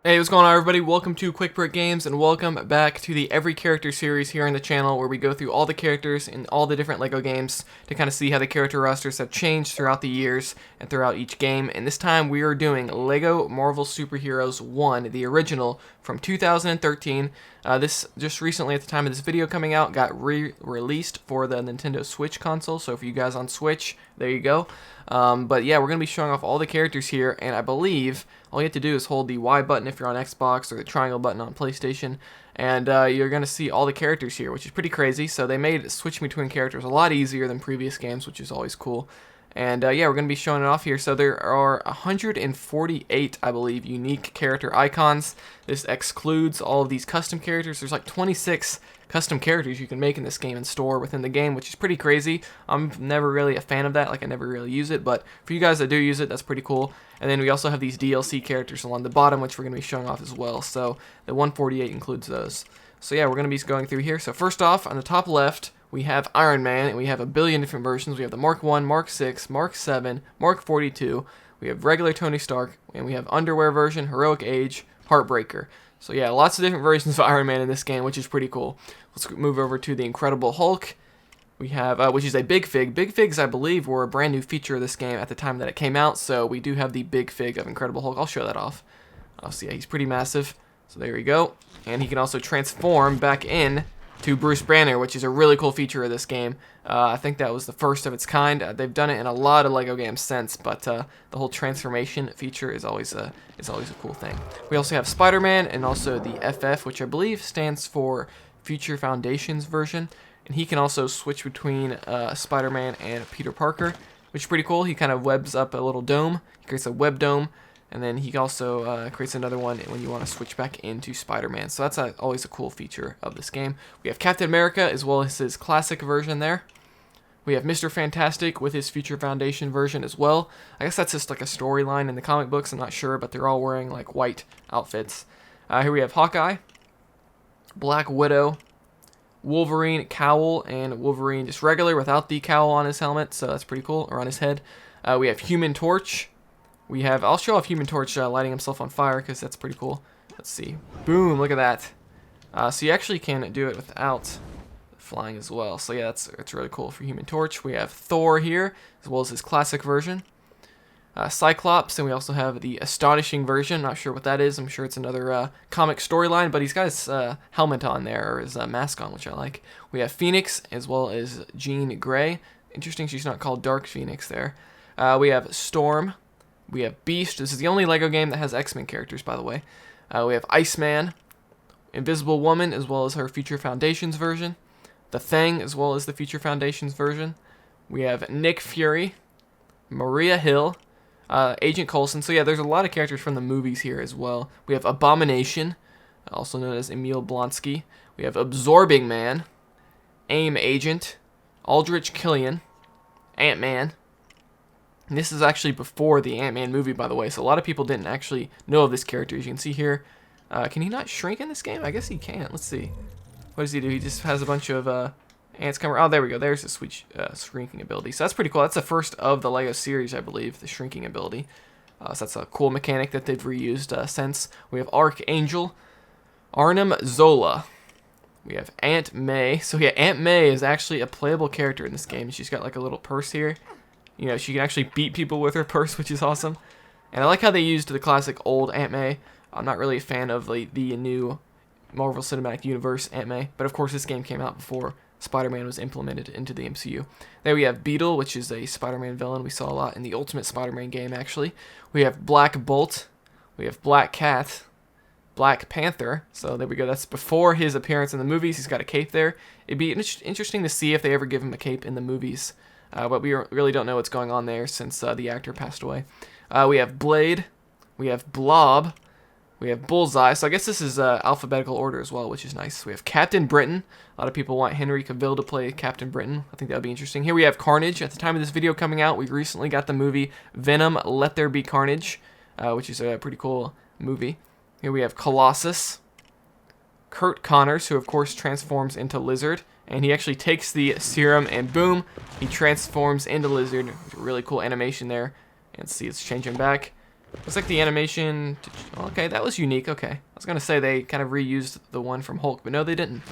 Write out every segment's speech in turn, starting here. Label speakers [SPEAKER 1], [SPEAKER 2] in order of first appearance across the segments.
[SPEAKER 1] Hey, what's going on, everybody? Welcome to Quick Brick Games, and welcome back to the Every Character series here on the channel, where we go through all the characters in all the different LEGO games to kind of see how the character rosters have changed throughout the years and throughout each game. And this time we are doing LEGO Marvel Superheroes 1, the original from 2013. This just recently, at the time of this video coming out, got released for the Nintendo Switch console. So for you guys on Switch, there you go. But yeah, we're going to be showing off all the characters here, and I believe all you have to do is hold the Y button if you're on Xbox or the triangle button on PlayStation, and you're going to see all the characters here, which is pretty crazy. So they made switching between characters a lot easier than previous games, which is always cool. And yeah, we're going to be showing it off here. So there are 148, I believe, unique character icons. This excludes all of these custom characters. There's like 26 custom characters you can make in this game and store within the game, which is pretty crazy. I'm never really a fan of that. Like, I never really use it, but for you guys that do use it, that's pretty cool. And then we also have these DLC characters along the bottom, which we're going to be showing off as well. So the 148 includes those. So yeah, we're going to be going through here. So first off, on the top left, we have Iron Man, and we have a billion different versions. We have the Mark 1, Mark 6, Mark 7, Mark 42. We have regular Tony Stark, and we have underwear version, Heroic Age, Heartbreaker. So yeah, lots of different versions of Iron Man in this game, which is pretty cool. Let's move over to the Incredible Hulk. We have, which is a Big Fig. Big Figs, I believe, were a brand new feature of this game at the time that it came out, so we do have the Big Fig of Incredible Hulk. I'll show that off. So yeah, he's pretty massive. So there we go. And he can also transform back in to Bruce Banner, which is a really cool feature of this game. I think that was the first of its kind. They've done it in a lot of LEGO games since, but the whole transformation feature is always a cool thing. We also have Spider-Man and also the FF, which I believe stands for Future Foundations version. And he can also switch between Spider-Man and Peter Parker, which is pretty cool. He kind of webs up a little dome. He creates a web dome. And then he also creates another one when you want to switch back into Spider-Man. So that's always a cool feature of this game. We have Captain America as well as his classic version there. We have Mr. Fantastic with his Future Foundation version as well. I guess that's just like a storyline in the comic books. I'm not sure, but they're all wearing like white outfits. Here we have Hawkeye, Black Widow, Wolverine cowl, and Wolverine just regular without the cowl on his helmet. So that's pretty cool, or on his head. We have Human Torch. We have, I'll show off Human Torch lighting himself on fire because that's pretty cool. Let's see. Boom, look at that. So you actually can do it without flying as well. So yeah, that's really cool for Human Torch. We have Thor here, as well as his classic version. Cyclops, and we also have the Astonishing version. Not sure what that is. I'm sure it's another comic storyline, but he's got his helmet on there, or his mask on, which I like. We have Phoenix, as well as Jean Grey. Interesting she's not called Dark Phoenix there. We have Storm. We have Beast. This is the only LEGO game that has X-Men characters, by the way. We have Iceman, Invisible Woman, as well as her Future Foundations version. The Thing, as well as the Future Foundations version. We have Nick Fury, Maria Hill, Agent Coulson. So yeah, there's a lot of characters from the movies here as well. We have Abomination, also known as Emil Blonsky. We have Absorbing Man, AIM Agent, Aldrich Killian, Ant-Man. And this is actually before the Ant-Man movie, by the way, so a lot of people didn't actually know of this character. As you can see here, can he not shrink in this game? I guess he can. Let's see. What does he do? He just has a bunch of ants come around. Oh, there we go. There's the sweet shrinking ability. So that's pretty cool. That's the first of the LEGO series, I believe, the shrinking ability. So that's a cool mechanic that they've reused since. We have Archangel, Arnim Zola. We have Aunt May. So yeah, Aunt May is actually a playable character in this game. She's got like a little purse here. You know, she can actually beat people with her purse, which is awesome. And I like how they used the classic old Aunt May. I'm not really a fan of the new Marvel Cinematic Universe Aunt May, but of course this game came out before Spider-Man was implemented into the MCU. There we have Beetle, which is a Spider-Man villain we saw a lot in the Ultimate Spider-Man game, actually. We have Black Bolt. We have Black Cat. Black Panther. So there we go. That's before his appearance in the movies. He's got a cape there. It'd be interesting to see if they ever give him a cape in the movies. But we really don't know what's going on there since the actor passed away. We have Blade. We have Blob. We have Bullseye. So I guess this is alphabetical order as well, which is nice. We have Captain Britain. A lot of people want Henry Cavill to play Captain Britain. I think that would be interesting. Here we have Carnage. At the time of this video coming out, we recently got the movie Venom, Let There Be Carnage, which is a pretty cool movie. Here we have Colossus. Kurt Connors, who of course transforms into Lizard. And he actually takes the serum and boom, he transforms into Lizard. Really cool animation there. And see, it's changing back. Looks like the animation... Okay, that was unique. Okay. I was going to say they kind of reused the one from Hulk, but no, they didn't.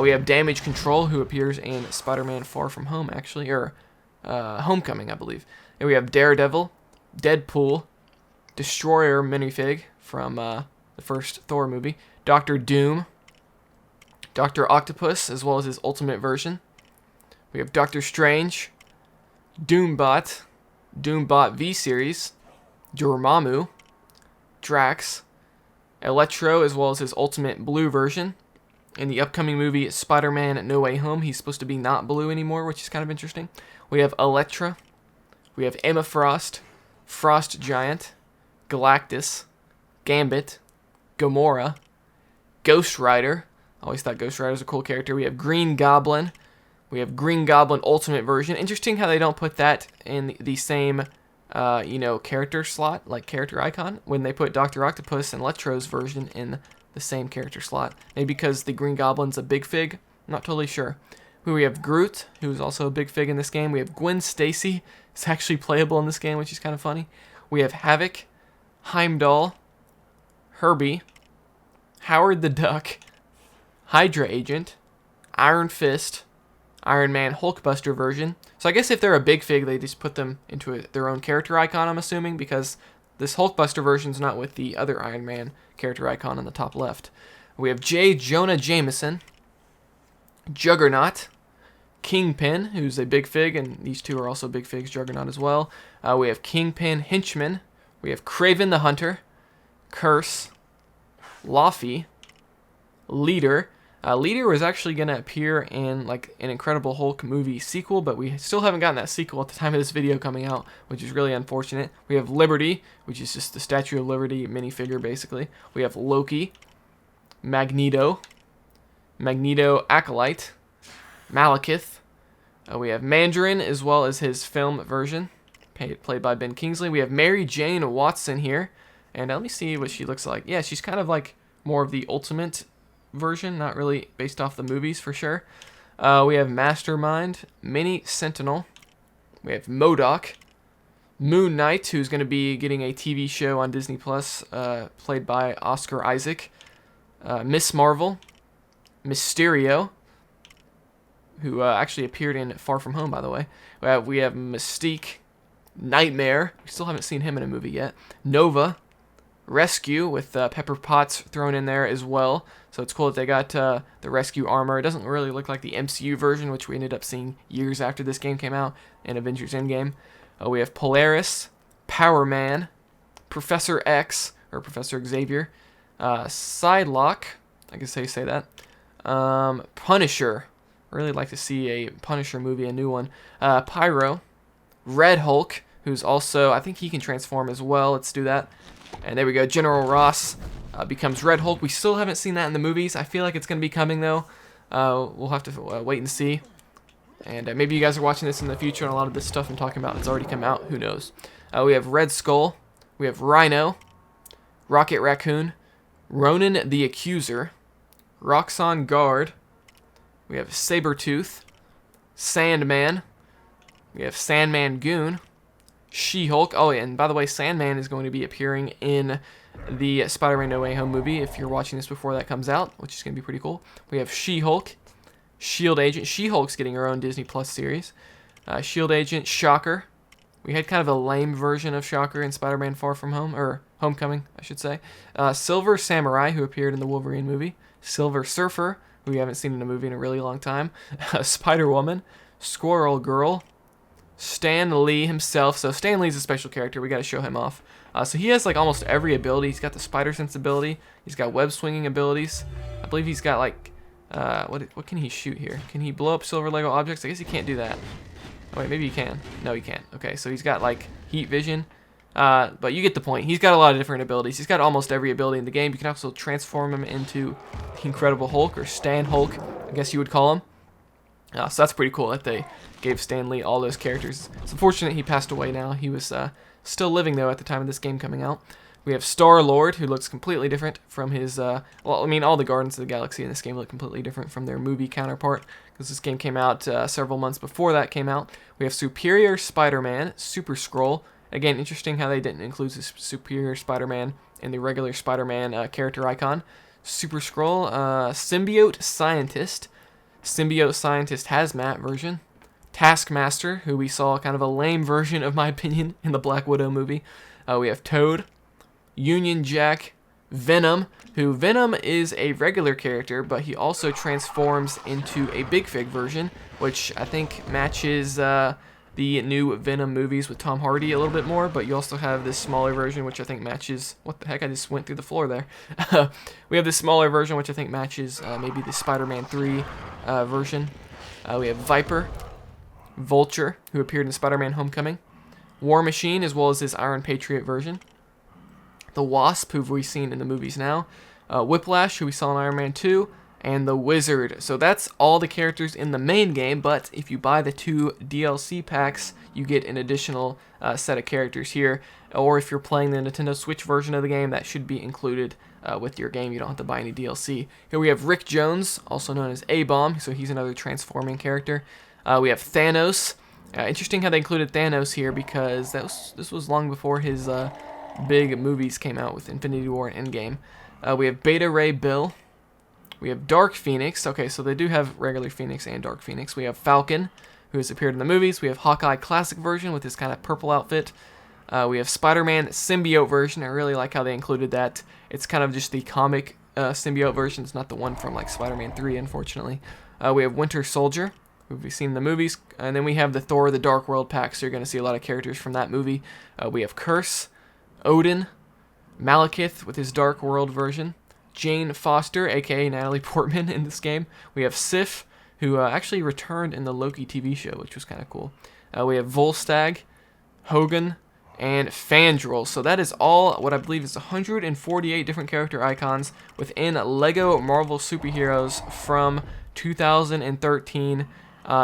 [SPEAKER 1] We have Damage Control, who appears in Spider-Man Far From Home, actually. Or Homecoming, I believe. And we have Daredevil, Deadpool, Destroyer minifig from the first Thor movie, Doctor Doom, Doctor Octopus, as well as his Ultimate version. We have Doctor Strange, Doombot, Doombot V-Series, Dormammu, Drax, Electro, as well as his Ultimate Blue version. In the upcoming movie Spider-Man No Way Home, he's supposed to be not blue anymore, which is kind of interesting. We have Elektra, we have Emma Frost, Frost Giant, Galactus, Gambit, Gamora, Ghost Rider. I always thought Ghost Rider was a cool character. We have Green Goblin. We have Green Goblin Ultimate version. Interesting how they don't put that in the same, character slot, like character icon, when they put Dr. Octopus and Electro's version in the same character slot. Maybe because the Green Goblin's a big fig? I'm not totally sure. We have Groot, who's also a big fig in this game. We have Gwen Stacy. It's actually playable in this game, which is kind of funny. We have Havoc, Heimdall, Herbie, Howard the Duck, Hydra Agent, Iron Fist, Iron Man Hulkbuster version. So I guess if they're a big fig, they just put them into their own character icon, I'm assuming, because this Hulkbuster version's not with the other Iron Man character icon on the top left. We have J. Jonah Jameson, Juggernaut, Kingpin, who's a big fig, and these two are also big figs, Juggernaut as well. We have Kingpin Henchman. We have Kraven the Hunter, Curse, Laufey, Leader. Leader was actually going to appear in like an Incredible Hulk movie sequel, but we still haven't gotten that sequel at the time of this video coming out, which is really unfortunate. We have Liberty, which is just the Statue of Liberty minifigure, basically. We have Loki, Magneto, Magneto Acolyte, Malekith. We have Mandarin, as well as his film version, played by Ben Kingsley. We have Mary Jane Watson here, and let me see what she looks like. Yeah, she's kind of like more of the Ultimate version, not really based off the movies for sure. We have Mastermind, Mini Sentinel. We have MODOK, Moon Knight, who's going to be getting a TV show on Disney Plus, played by Oscar Isaac. Miss Marvel, Mysterio, who actually appeared in Far From Home, by the way. We have Mystique, Nightmare. We still haven't seen him in a movie yet. Nova, Rescue, with Pepper Potts thrown in there as well. So it's cool that they got the Rescue armor. It doesn't really look like the MCU version, which we ended up seeing years after this game came out in Avengers Endgame. We have Polaris, Power Man, Professor X, or Professor Xavier, Psylocke, I guess how you say that, Punisher. I really like to see a Punisher movie, a new one. Pyro, Red Hulk, who's also, I think he can transform as well. Let's do that. And there we go. General Ross becomes Red Hulk. We still haven't seen that in the movies. I feel like it's going to be coming, though. We'll have to wait and see. And maybe you guys are watching this in the future, and a lot of this stuff I'm talking about has already come out. Who knows? We have Red Skull. We have Rhino, Rocket Raccoon, Ronan the Accuser, Roxxon Guard. We have Sabretooth, Sandman. We have Sandman Goon, She-Hulk. Oh, and by the way, Sandman is going to be appearing in the Spider-Man No Way Home movie if you're watching this before that comes out, which is going to be pretty cool. We have She-Hulk, Shield Agent. She-Hulk's getting her own Disney Plus series. Shield Agent, Shocker. We had kind of a lame version of Shocker in Spider-Man Far From Home, or Homecoming, I should say. Silver Samurai, who appeared in the Wolverine movie. Silver Surfer, who we haven't seen in a movie in a really long time. Spider-Woman, Squirrel Girl, Stan Lee himself. So Stan Lee's a special character. We got to show him off. So he has like almost every ability. He's got the spider sense ability. He's got web swinging abilities. I believe he's got like what can he shoot here? Can he blow up silver Lego objects? I guess he can't do that. Oh, wait, maybe he can. No, he can't. Okay, so he's got like heat vision. But you get the point. He's got a lot of different abilities. He's got almost every ability in the game. You can also transform him into the Incredible Hulk, or Stan Hulk, I guess you would call him. So that's pretty cool that they gave Stan Lee all those characters. It's unfortunate he passed away now. He was still living, though, at the time of this game coming out. We have Star-Lord, who looks completely different from his... well, I mean, all the Guardians of the Galaxy in this game look completely different from their movie counterpart, because this game came out several months before that came out. We have Superior Spider-Man, Super Skrull, Again, interesting how they didn't include the Superior Spider-Man in the regular Spider-Man character icon. Super Skrull, Symbiote Scientist, Symbiote Scientist Hazmat version, Taskmaster, who we saw kind of a lame version, of my opinion, in the Black Widow movie. We have Toad, Union Jack, Venom, who Venom is a regular character, but he also transforms into a Big Fig version, which I think matches the new Venom movies with Tom Hardy a little bit more, but you also have this smaller version, which I think matches... What the heck? I just went through the floor there. We have this smaller version, which I think matches maybe the Spider-Man 3 version. We have Viper, Vulture, who appeared in Spider-Man Homecoming, War Machine, as well as his Iron Patriot version, the Wasp, who we've seen in the movies now, Whiplash, who we saw in Iron Man 2, and the Wizard. So that's all the characters in the main game, but if you buy the 2 DLC packs, you get an additional set of characters here, or if you're playing the Nintendo Switch version of the game, that should be included with your game. You don't have to buy any DLC. Here we have Rick Jones, also known as A-Bomb, so he's another transforming character. We have Thanos. Interesting how they included Thanos here, because this was long before his big movies came out with Infinity War and Endgame. We have Beta Ray Bill. We have Dark Phoenix. Okay, so they do have regular Phoenix and Dark Phoenix. We have Falcon, who has appeared in the movies. We have Hawkeye Classic version with his kind of purple outfit. We have Spider-Man Symbiote version. I really like how they included that. It's kind of just the comic symbiote version. It's not the one from like Spider-Man 3, unfortunately. We have Winter Soldier, who we've seen in the movies. And then we have the Thor: The Dark World pack, so you're going to see a lot of characters from that movie. We have Curse, Odin, Malekith with his Dark World version, Jane Foster, aka Natalie Portman, in this game. We have Sif, who actually returned in the Loki TV show, which was kind of cool. We have Volstagg, Hogun, and Fandral. So that is all what I believe is 148 different character icons within LEGO Marvel Superheroes from 2013.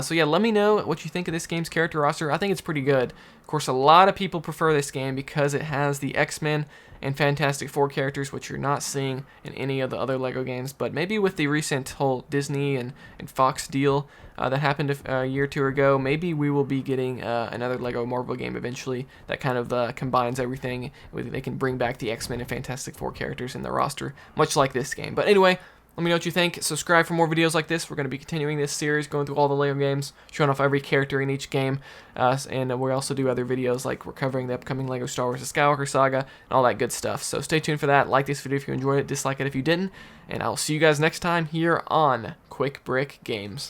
[SPEAKER 1] So yeah, let me know what you think of this game's character roster. I think it's pretty good. Of course, a lot of people prefer this game because it has the X-Men and Fantastic Four characters, which you're not seeing in any of the other LEGO games. But maybe with the recent whole Disney and Fox deal that happened a year or two ago, maybe we will be getting another LEGO Marvel game eventually that kind of combines everything. They can bring back the X-Men and Fantastic Four characters in the roster, much like this game. But anyway, let me know what you think. Subscribe for more videos like this. We're going to be continuing this series, going through all the LEGO games, showing off every character in each game. And we'll also do other videos like we're covering the upcoming LEGO Star Wars: The Skywalker Saga and all that good stuff. So stay tuned for that. Like this video if you enjoyed it. Dislike it if you didn't. And I'll see you guys next time here on Quick Brick Games.